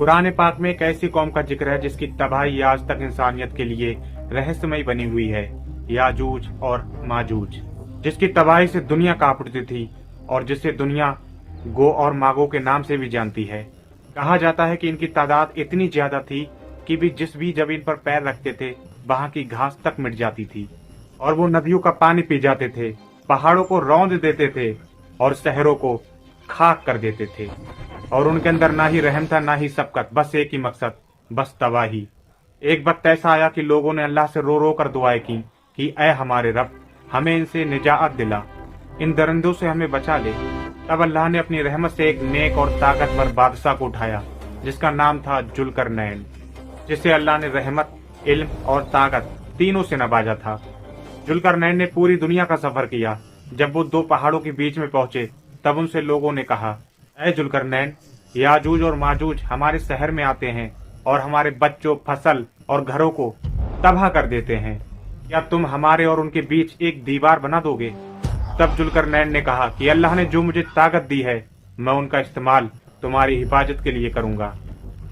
قرآن پاک میں ایک ایسی قوم کا ذکر ہے جس کی تباہی آج تک انسانیت کے لیے رہسمئی بنی ہوئی ہے، یاجوج اور ماجوج، جس کی تباہی سے دنیا کانپ اٹھتی تھی اور جسے دنیا گو اور ماگو کے نام سے بھی جانتی ہے۔ کہا جاتا ہے کہ ان کی تعداد اتنی زیادہ تھی کہ جس بھی زمین پر پیر رکھتے تھے وہاں کی گھاس تک مٹ جاتی تھی، اور وہ ندیوں کا پانی پی جاتے تھے، پہاڑوں کو روند دیتے تھے اور شہروں کو خاک کر دیتے تھے، اور ان کے اندر نہ ہی رحم تھا نہ ہی سبقت، بس ایک ہی مقصد، بس تباہی۔ ایک وقت ایسا آیا کہ لوگوں نے اللہ سے رو رو کر دعائیں کی کہ اے ہمارے رب، ہمیں ان سے نجات دلا، ان درندوں سے ہمیں بچا لے۔ تب اللہ نے اپنی رحمت سے ایک نیک اور طاقتور بادشاہ کو اٹھایا جس کا نام تھا ذوالقرنین، جسے اللہ نے رحمت، علم اور طاقت تینوں سے نوازا تھا۔ ذوالقرنین نے پوری دنیا کا سفر کیا۔ جب وہ دو پہاڑوں کے بیچ میں پہنچے تب ان سے لوگوں نے کہا، اے ذوالقرنین، یاجوج اور ماجوج ہمارے شہر میں آتے ہیں اور ہمارے بچوں، فصل اور گھروں کو تباہ کر دیتے ہیں، کیا تم ہمارے اور ان کے بیچ ایک دیوار بنا دو گے؟ تب ذوالقرنین نے کہا کہ اللہ نے جو مجھے طاقت دی ہے میں ان کا استعمال تمہاری حفاظت کے لیے کروں گا۔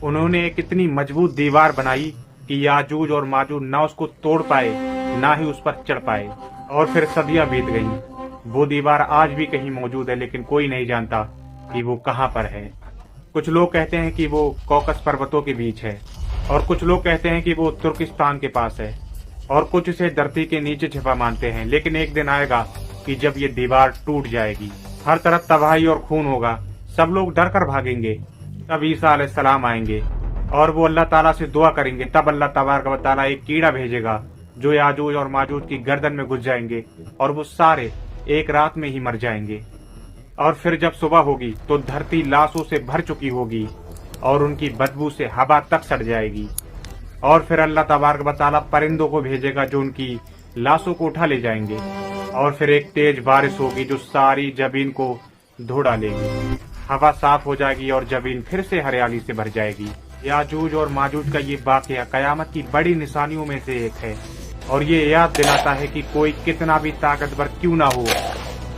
انہوں نے ایک اتنی مضبوط دیوار بنائی کہ یاجوج اور ماجوج نہ اس کو توڑ پائے نہ ہی اس پر چڑھ پائے، اور پھر صدیاں بیت گئیں۔ وہ دیوار آج بھی کہیں موجود ہے لیکن کوئی نہیں جانتا کہ وہ کہاں پر ہے۔ کچھ لوگ کہتے ہیں کہ وہ کوکس پروتوں کے بیچ ہے، اور کچھ لوگ کہتے ہیں کہ وہ ترکستان کے پاس ہے، اور کچھ اسے دھرتی کے نیچے چھپا مانتے ہیں۔ لیکن ایک دن آئے گا کہ جب یہ دیوار ٹوٹ جائے گی، ہر طرف تباہی اور خون ہوگا، سب لوگ ڈر کر بھاگیں گے۔ تب عیسیٰ علیہ السلام آئیں گے اور وہ اللہ تعالیٰ سے دعا کریں گے۔ تب اللہ تبارک و تعالیٰ ایک کیڑا بھیجے گا جو یاجوج اور ماجوج کی گردن میں گھس جائیں گے، اور وہ سارے ایک رات میں ہی مر جائیں گے۔ اور پھر جب صبح ہوگی تو دھرتی لاشوں سے بھر چکی ہوگی اور ان کی بدبو سے ہوا تک سڑ جائے گی، اور پھر اللہ تبارک و تعالیٰ پرندوں کو بھیجے گا جو ان کی لاشوں کو اٹھا لے جائیں گے، اور پھر ایک تیز بارش ہوگی جو ساری زمین کو دھو ڈالے گی، ہوا صاف ہو جائے گی اور زمین پھر سے ہریالی سے بھر جائے گی۔ یاجوج اور ماجوج کا یہ واقعہ قیامت کی بڑی نشانیوں میں سے ایک ہے، اور یہ یاد دلاتا ہے کہ کوئی کتنا بھی طاقتور کیوں نہ ہو،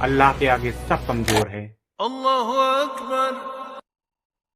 اللہ کے آگے سب کمزور ہے۔ اللہ اکبر۔